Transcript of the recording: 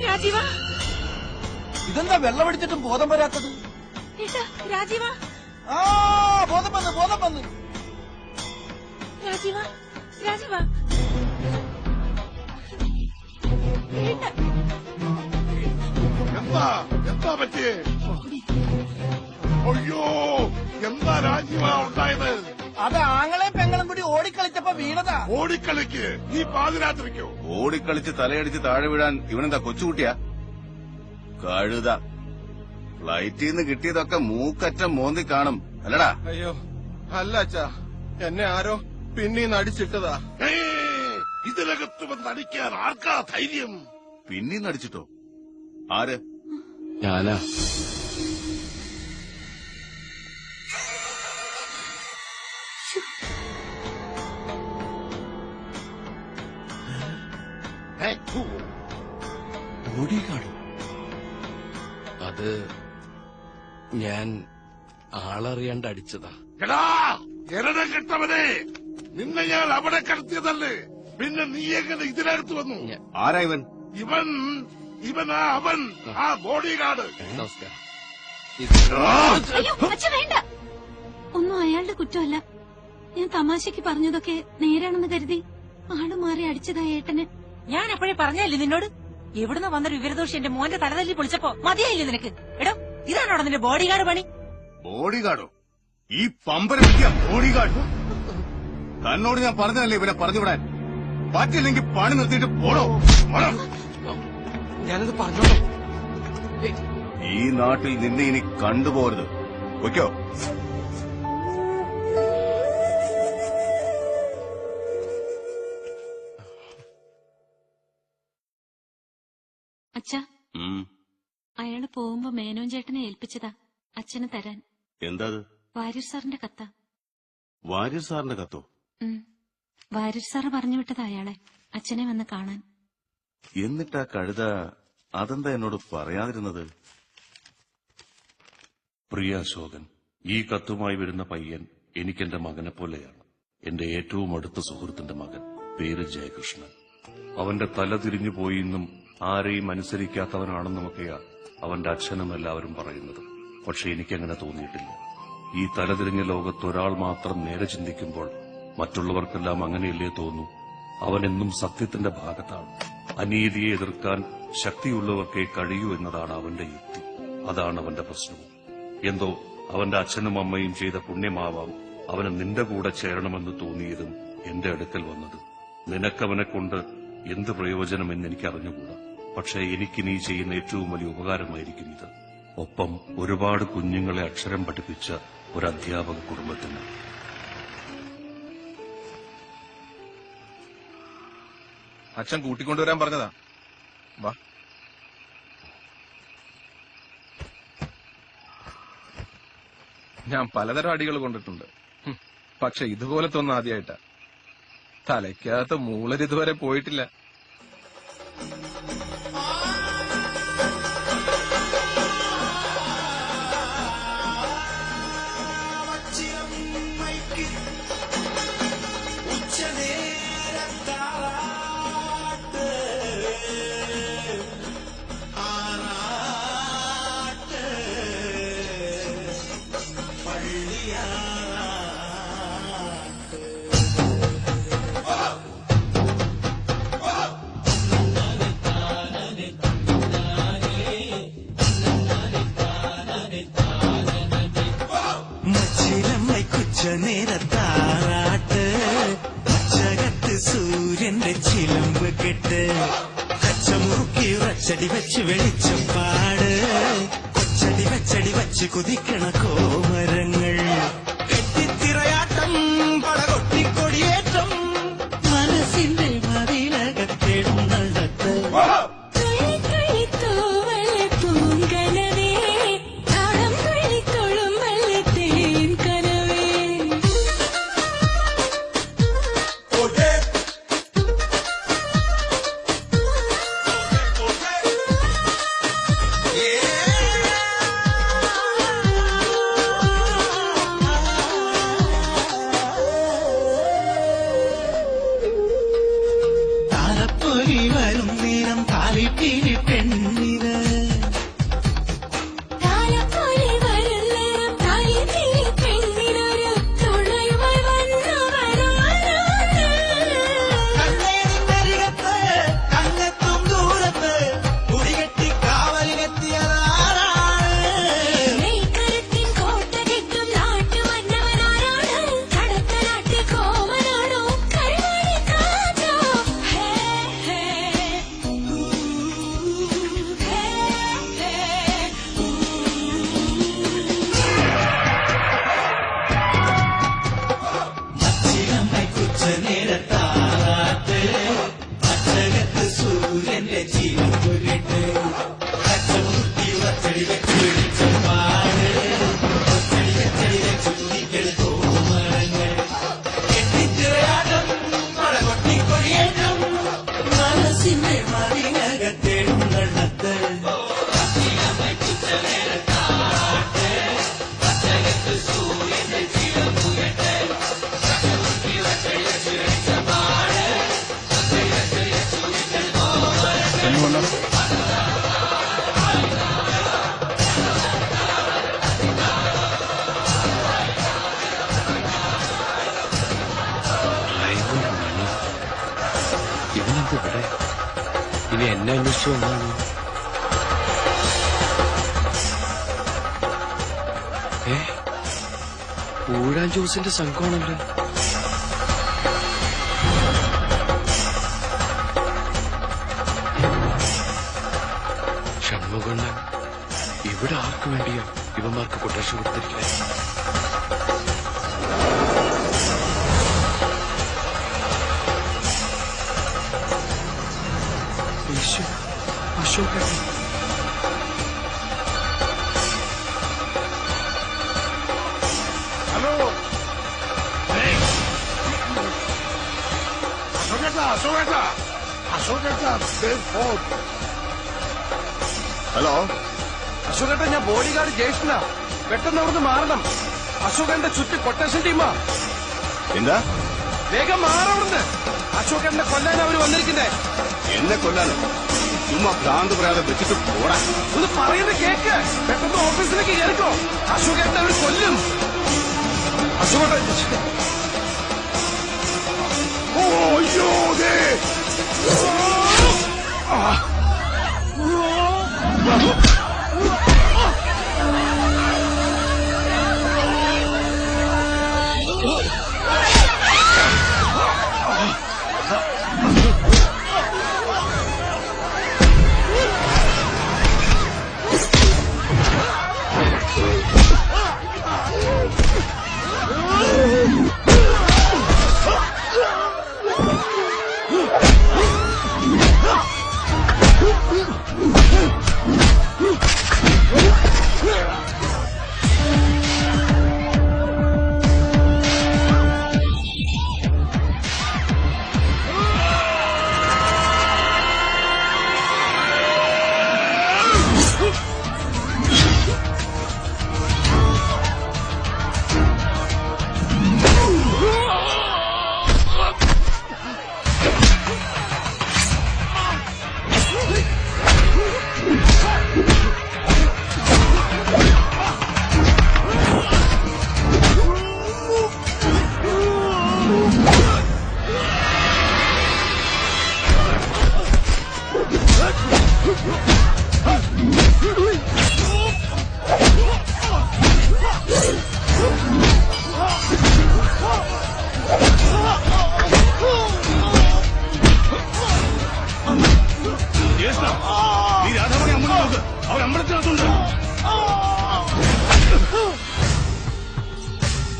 രാജീവ, ഇതെന്താ വെള്ളമടിച്ചിട്ടും ബോധം വരാത്തത്? രാജീവ, ബോധം വന്ന്. രാജീവ, രാജീവ, എന്താ പറ്റിയേ? അയ്യോ, എന്താ രാജീവ ഉണ്ടായത്? അത് ആങ്ങളെയും പെങ്ങളും കൂടി ഓടിക്കളിച്ചപ്പോ വീണതാ. ഓടിക്കളിക്ക് നീ പാതിരാത്രിക്കോ? ഓടിക്കളിച്ച് തലയടിച്ച് താഴെ വീഴാൻ ഇവനെന്താ കൊച്ചുകുട്ടിയാ? കഴുത. ഫ്ലൈറ്റിൽ നിന്ന് കിട്ടിയതൊക്കെ മൂക്കറ്റം മോന്തി കാണും അല്ലടാ? അയ്യോ അല്ല അച്ഛാ, എന്നെ ആരോ പിന്നീന്ന് അടിച്ചിട്ടതാ. ഇതിനകത്ത് വന്ന് അടിക്കാൻ ആർക്കാ ധൈര്യം? പിന്നീന്ന് അടിച്ചിട്ടോ? ആര്? ഞാനാ. അത് ഞാൻ ആളറിയാണ്ട് അടിച്ചതാ. എടാ എരണം കെട്ടവനെ, നിന്നെ ഞാൻ അവിടെ കടത്തിയതല്ലേ, പിന്നെ നീ എങ്ങനെ ഇതിനകത്ത് വന്നു? ആരാ ഇവൻ? ഇവനാ അവൻ, ആ ബോഡി ഗാർഡ്. നമസ്കാരം. വേണ്ട, ഒന്നും അയാളുടെ കുറ്റമല്ല. ഞാൻ തമാശക്ക് പറഞ്ഞതൊക്കെ നേരാണെന്ന് കരുതി ആള് മാറി അടിച്ചതാ ഏട്ടന്. ഞാൻ എപ്പോഴേ പറഞ്ഞല്ലേ നിന്നോട്, എവിടുന്ന് വന്നൊരു വിവരദോഷി എന്റെ മോന്റെ തലതല്ലി പൊളിച്ചപ്പോ മതിയായില്ലേ നിനക്ക്? എടോ, ഇതാണോ നിന്റെ ബോഡി ഗാർഡ് പണി? ബോഡി ഗാർഡോ? ഈ പമ്പരപ്പിക്ക ബോഡി ഗാർഡ്? തന്നോട് ഞാൻ പറഞ്ഞതല്ലേ ഇവനെ പറഞ്ഞുവിടാൻ. പറ്റില്ലെങ്കിൽ പണി നിർത്തിയിട്ട് പോടോ. ഞാനത് പറഞ്ഞോളൂ. ഈ നാട്ടിൽ നിന്നെ ഇനി കണ്ടുപോകരുത്. വയ്ക്കോ. അച്ഛാ, അയാള് പോകുമ്പോ മേനോൻ ചേട്ടനെ ഏൽപ്പിച്ചതാ അച്ഛന് തരാൻ. എന്താ? വാര്യർ സാറിന്റെ കത്താ. വാര്യർ സാറിന്റെ കത്തോ? വാര്യർ സാറ് പറഞ്ഞു വിട്ടതാ അയാളെ അച്ഛനെ വന്ന് കാണാൻ. എന്നിട്ടാ കഴുത അതെന്താ എന്നോട് പറയാതിരുന്നത്? പ്രിയ അശോകൻ, ഈ കത്തുമായി വരുന്ന പയ്യൻ എനിക്കെന്റെ മകനെ പോലെയാണ്. എന്റെ ഏറ്റവും അടുത്ത സുഹൃത്തിന്റെ മകൻ. പേര് ജയകൃഷ്ണൻ. അവന്റെ തല തിരിഞ്ഞു പോയിന്നും ആരെയും അനുസരിക്കാത്തവനാണെന്നുമൊക്കെയാ അവന്റെ അച്ഛനും എല്ലാവരും പറയുന്നത്. പക്ഷെ എനിക്കങ്ങനെ തോന്നിയിട്ടില്ല. ഈ തലതിരിഞ്ഞ ലോകത്ത് ഒരാൾ മാത്രം നേരെ ചിന്തിക്കുമ്പോൾ മറ്റുള്ളവർക്കെല്ലാം അങ്ങനെയല്ലേ തോന്നൂ. അവനെന്നും സത്യത്തിന്റെ ഭാഗത്താണ്. അനീതിയെ എതിർക്കാൻ ശക്തിയുള്ളവർക്കേ കഴിയൂ എന്നതാണ് അവന്റെ യുക്തി. അതാണ് അവന്റെ പ്രശ്നവും. എന്തോ അവന്റെ അച്ഛനും അമ്മയും ചെയ്ത പുണ്യമാവാം അവന് നിന്റെ കൂടെ ചേരണമെന്ന് തോന്നിയതും എന്റെ അടുക്കൽ വന്നത്. നിനക്കവനെ കൊണ്ട് എന്ത് പ്രയോജനമെന്ന് എനിക്കറിഞ്ഞുകൂടാ. പക്ഷേ എനിക്ക് നീ ചെയ്യുന്ന ഏറ്റവും വലിയ ഉപകാരമായിരിക്കും ഇത്. ഒപ്പം ഒരുപാട് കുഞ്ഞുങ്ങളെ അക്ഷരം പഠിപ്പിച്ച ഒരു അധ്യാപക കുടുംബത്തിന്. അച്ഛൻ കൂട്ടിക്കൊണ്ടുവരാൻ പറഞ്ഞതാ. വാ. ഞാൻ പലതരം അടികൾ കൊണ്ടിട്ടുണ്ട്. പക്ഷെ ഇതുപോലത്തെ ഒന്നും ആദ്യമായിട്ടാ. തലയ്ക്കകത്ത് മൂളരിതുവരെ പോയിട്ടില്ല. നേരത്താറാട്ട് പച്ചകത്ത് സൂര്യന്റെ ചിലമ്പ് കെട്ട് കച്ചമുറുക്കി ഉറച്ചടി വെച്ച് വെളിച്ചപ്പാട് കൊച്ചടി വെച്ചടി വെച്ച് കുതിക്കണ കോമരങ്ങൾ കെട്ടിത്തിറയാട്ടം പടകൊട്ടിക്കൊടിയേറ്റം മനസ്സിന്റെ മതിലകത്തെഴുന്നള്ളത്ത് നിന്നെ മറിനകത്തെഴുന്നള്ളത്ത് ഇവനെന്ത് ഇവിടെ ഇനി എന്നെ അന്വേഷിച്ചു വന്നാണ്. ഊഴാൻ ജോസിന്റെ സംഘമാണല്ലോ. ഷൺമുഖണ്ണൻ ഇവിടെ ആർക്കു വേണ്ടിയോ ഇവന്മാർക്ക് കൊട്ടേഷൻ കൊടുത്തിരിക്കുന്നത്? അശോകൻ ഹലോ അശോകേട്ടാ ഹലോ അശോകേട്ടൻ, ഞാൻ ബോഡി ഗാർഡ് ജ്യേഷ്ഠനാ. പെട്ടെന്ന് അവിടുന്ന് മാറണം. അശോകന്റെ ചുറ്റും കൊട്ടേഷൻ ടീമാ. എന്താ? വേഗം മാറവിടുന്ന്. അശോകന്റെ കൊല്ലാൻ അവര് വന്നിരിക്കുന്നേ. എന്നെ കൊല്ലാനോ? ചുമ്മാ ഭ്രാന്ത് പറയാതെ വെച്ചിട്ട് പോടാ. ഒന്ന് പറയുന്നത് കേക്ക്. പെട്ടെന്ന് ഓഫീസിലേക്ക് കയറിക്കോ. അശോകേട്ടനെ അവര് കൊല്ലും. അശോകേട്ടൻ അയ്യോ നീ രാധാമണി അമ്പലം നോക്ക്. അവർ അമ്പലത്തിനകത്തുണ്ട്.